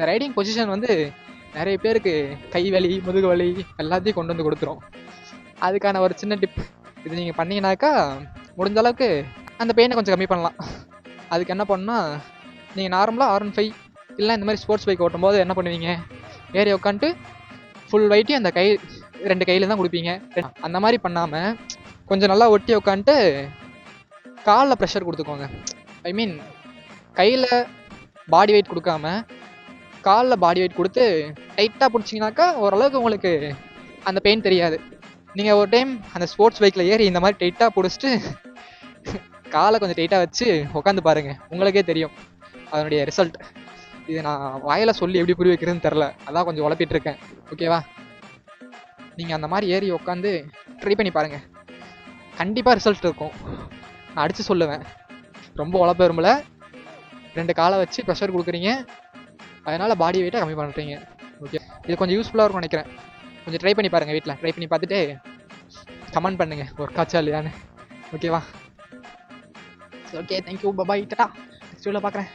இந்த riding position வந்து நிறைய பேருக்கு கை வலி முதுகு வலி எல்லாத்தையும் கொண்டு வந்து கொடுத்துரும். அதுக்கான ஒரு சின்ன டிப் இது நீங்கள் பண்ணீங்கன்னாக்கா முடிஞ்ச அளவுக்கு அந்த பெயினை கொஞ்சம் கம்மி பண்ணலாம். அதுக்கு என்ன பண்ணால் நீங்கள் நார்மலாக R15 இல்லை இந்த மாதிரி ஸ்போர்ட்ஸ் பைக் ஓட்டும் போது என்ன பண்ணுவீங்க, ஏறி உட்காந்துட்டு ஃபுல் வெயிட்டையும் அந்த கை 2 கையில் தான் கொடுப்பீங்க. அந்த மாதிரி பண்ணாமல் கொஞ்சம் நல்லா ஒட்டி உட்காந்துட்டு காலில் ப்ரெஷர் கொடுத்துக்கோங்க. ஐ மீன் கையில் பாடி வெயிட் கொடுக்காம காலில் பாடி வெயிட் கொடுத்து டைட்டாக பிடிச்சிங்கனாக்கா ஓரளவுக்கு உங்களுக்கு அந்த பெயின் தெரியாது. நீங்கள் ஒரு டைம் அந்த ஸ்போர்ட்ஸ் பைக்கில் ஏறி இந்த மாதிரி டைட்டாக பிடிச்சிட்டு காலை கொஞ்சம் டைட்டாக வச்சு உட்காந்து பாருங்கள், உங்களுக்கே தெரியும் அதனுடைய ரிசல்ட். இது நான் வாயில் சொல்லி எப்படி புரிய வைக்கிறதுன்னு தெரில, அதான் கொஞ்சம் உழப்பிட்டு இருக்கேன். ஓகேவா, நீங்கள் அந்த மாதிரி ஏறி உட்காந்து ட்ரை பண்ணி பாருங்கள், கண்டிப்பாக ரிசல்ட் இருக்கும். நான் அடித்து சொல்லுவேன். ரொம்ப உழப்ப விரும்பல, 2 காலை வச்சு ப்ரெஷர் கொடுக்குறீங்க, அதனால் பாடி வெயிட்டை கம்மி பண்ணுறீங்க. ஓகே, இது கொஞ்சம் யூஸ்ஃபுல்லாக இருக்கும்னு நினைக்கிறேன். கொஞ்சம் ட்ரை பண்ணி பாருங்கள், வீட்டில் ட்ரை பண்ணி பார்த்துட்டு கமெண்ட் பண்ணுங்கள் ஒர்க் ஆச்சா இல்லையான்னு. ஓகேவா, okay, thank you, bye bye, Tata, next வீடியோவில் பார்க்குறேன்.